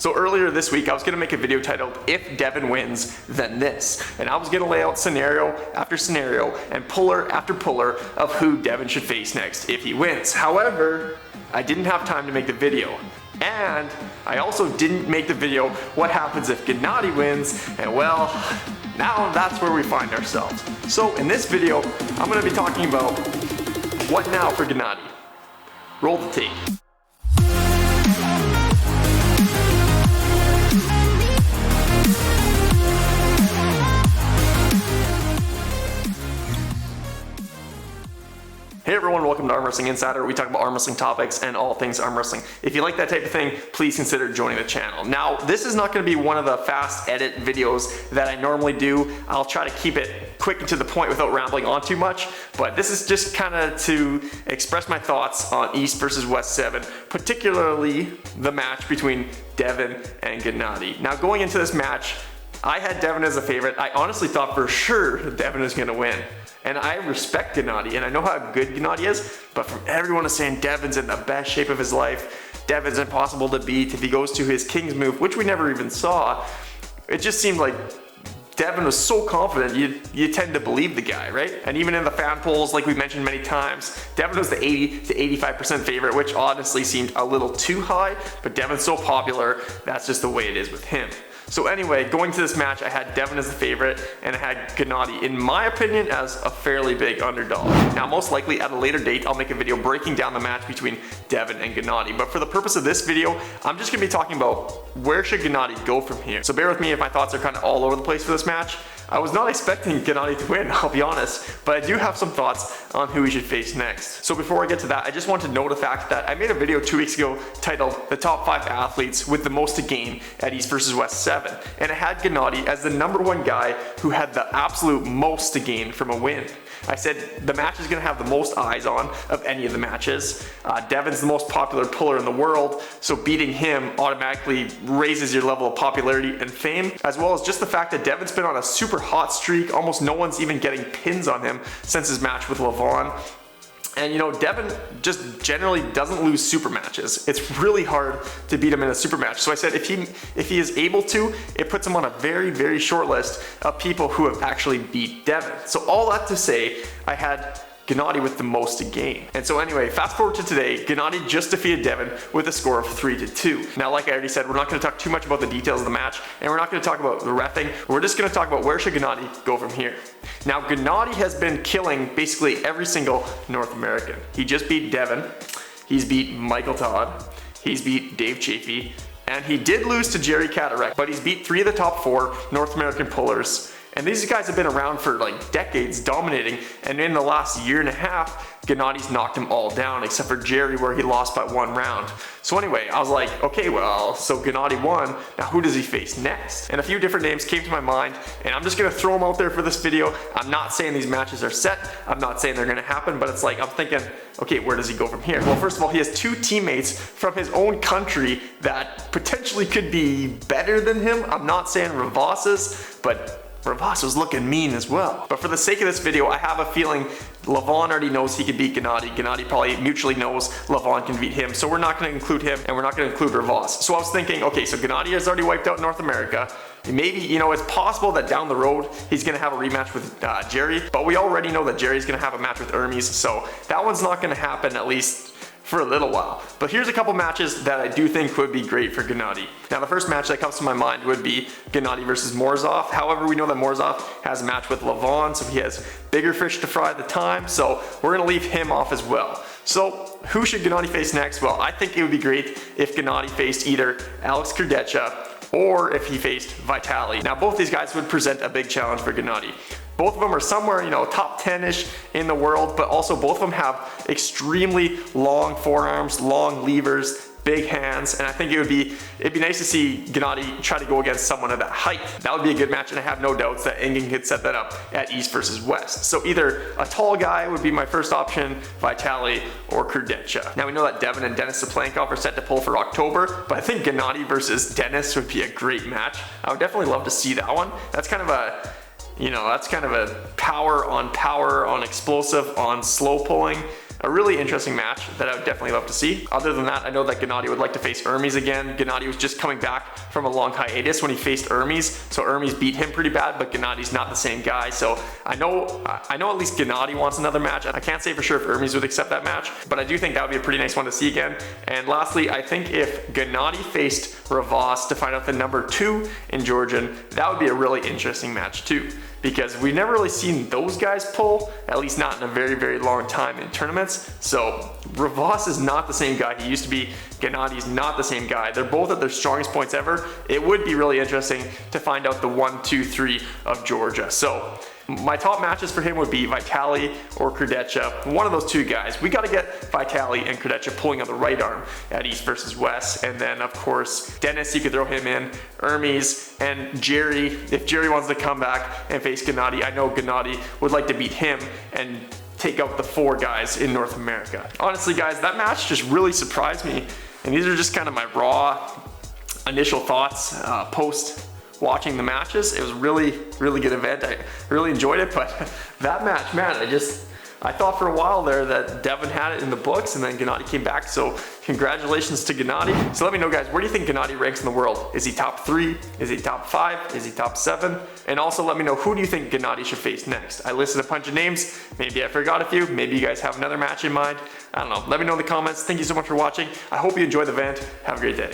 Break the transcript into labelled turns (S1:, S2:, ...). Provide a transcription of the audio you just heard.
S1: So earlier this week, I was gonna make a video titled, If Devon Wins, Then This. And I was gonna lay out scenario after scenario and puller after puller of who Devon should face next if he wins. However, I didn't have time to make the video. And I also didn't make the video, what happens if Genadi wins? And well, now that's where we find ourselves. So in this video, I'm gonna be talking about what now for Genadi. Roll the tape. Hey everyone, welcome to Arm Wrestling Insider. We talk about arm wrestling topics and all things arm wrestling. If you like that type of thing, please consider joining the channel. Now, this is not going to be one of the fast edit videos that I normally do. I'll try to keep it quick and to the point without rambling on too much, but this is just kind of to express my thoughts on East versus West 7, particularly the match between Devon and Genadi. Now, going into this match, I had Devon as a favorite. I honestly thought for sure Devon was going to win. And I respect Genadi, and I know how good Genadi is, but from everyone is saying Devon's in the best shape of his life, Devon's impossible to beat if he goes to his King's move, which we never even saw. It just seemed like Devon was so confident, you tend to believe the guy, right? And even in the fan polls, like we mentioned many times, Devon was the 80 to 85% favorite, which honestly seemed a little too high, but Devon's so popular, that's just the way it is with him. So anyway, going to this match, I had Devon as the favorite, and I had Genadi, in my opinion, as a fairly big underdog. Now, most likely at a later date, I'll make a video breaking down the match between Devon and Genadi. But for the purpose of this video, I'm just gonna be talking about where should Genadi go from here. So bear with me if my thoughts are kind of all over the place for this match. I was not expecting Genadi to win, I'll be honest, but I do have some thoughts on who he should face next. So before I get to that, I just want to note the fact that I made a video 2 weeks ago titled The Top 5 Athletes with the Most to Gain at East versus West 7. And I had Genadi as the #1 guy who had the absolute most to gain from a win. I said the match is going to have the most eyes on of any of the matches. Devon's the most popular puller in the world, so beating him automatically raises your level of popularity and fame, as well as just the fact that Devon's been on a super hot streak. Almost no one's even getting pins on him since his match with Levon. And you know, Devon just generally doesn't lose super matches. It's really hard to beat him in a super match. So I said if he is able to, it puts him on a very, very short list of people who have actually beat Devon. So all that to say, I had Genadi with the most to gain. And so anyway, fast forward to today, Genadi just defeated Devon with a score of 3-2. Now, like I already said, we're not gonna talk too much about the details of the match, and we're not gonna talk about the reffing. We're just gonna talk about where should Genadi go from here. Now, Genadi has been killing basically every single North American. He just beat Devon, he's beat Michael Todd, he's beat Dave Chafee, and he did lose to Jerry Catarek, but he's beat 3 of the top 4 North American pullers. And these guys have been around for like decades, dominating, and in the last year and a half, Genadi's knocked them all down, except for Jerry, where he lost by 1 round. So anyway, I was like, okay, well, so Genadi won, now who does he face next? And a few different names came to my mind, and I'm just gonna throw them out there for this video. I'm not saying these matches are set, I'm not saying they're gonna happen, but it's like, I'm thinking, okay, where does he go from here? Well, first of all, he has 2 teammates from his own country that potentially could be better than him. I'm not saying Rivas's, but Ravas was looking mean as well. But for the sake of this video, I have a feeling Levon already knows he can beat Genadi. Genadi probably mutually knows Levon can beat him. So we're not going to include him, and we're not going to include Ravas. So I was thinking, okay, so Genadi has already wiped out North America. Maybe, you know, it's possible that down the road he's going to have a rematch with Jerry. But we already know that Jerry's going to have a match with Hermes. So that one's not going to happen, at least for a little while. But here's a couple matches that I do think would be great for Genadi. Now, the first match that comes to my mind would be Genadi versus Morozov. However, we know that Morozov has a match with Levon, so he has bigger fish to fry at the time, so we're gonna leave him off as well. So who should Genadi face next? Well, I think it would be great if Genadi faced either Alex Kurdecha or if he faced Vitaly. Now, both these guys would present a big challenge for Genadi. Both of them are somewhere, you know, top 10-ish in the world, but also both of them have extremely long forearms, long levers, big hands, and I think it'd be nice to see Genadi try to go against someone of that height. That would be a good match, and I have no doubts that Ingen could set that up at East versus West. So either a tall guy would be my first option, Vitaly, or Kurdecha. Now we know that Devon and Denis Saplankov are set to pull for October, but I think Genadi versus Denis would be a great match. I would definitely love to see that one. That's kind of a, you know, that's kind of a power on explosive on slow pulling a really interesting match that I would definitely love to see. Other than that, I know that Genadi would like to face Hermes again. Genadi was just coming back from a long hiatus when he faced Hermes, so Hermes beat him pretty bad, but Genadi's not the same guy. So I know at least Genadi wants another match. I can't say for sure if Hermes would accept that match, but I do think that would be a pretty nice one to see again. And lastly, I think if Genadi faced Ravas to find out the number 2 in Georgian, that would be a really interesting match too, because we've never really seen those guys pull, at least not in a very, very long time in tournaments. So Ravas is not the same guy he used to be. Genadi's not the same guy. They're both at their strongest points ever. It would be really interesting to find out the 1, 2, 3 of Georgia. So my top matches for him would be Vitaly or Kurdecha, one of those two guys. We got to get Vitaly and Kurdecha pulling on the right arm at East versus West. And then of course, Dennis, you could throw him in, Hermes, and Jerry. If Jerry wants to come back and face Genadi, I know Genadi would like to beat him and take out the 4 guys in North America. Honestly guys, that match just really surprised me. And these are just kind of my raw initial thoughts post watching the matches. It was really good event. I really enjoyed it, but that match, man, I thought for a while there that Devon had it in the books, and then Genadi came back, so congratulations to Genadi. So let me know guys, where do you think Genadi ranks in the world? Is he top 3? Is he top 5? Is he top 7? And also let me know, who do you think Genadi should face next? I listed a bunch of names, maybe I forgot a few, maybe you guys have another match in mind. I don't know, let me know in the comments. Thank you so much for watching. I hope you enjoyed the event. Have a great day.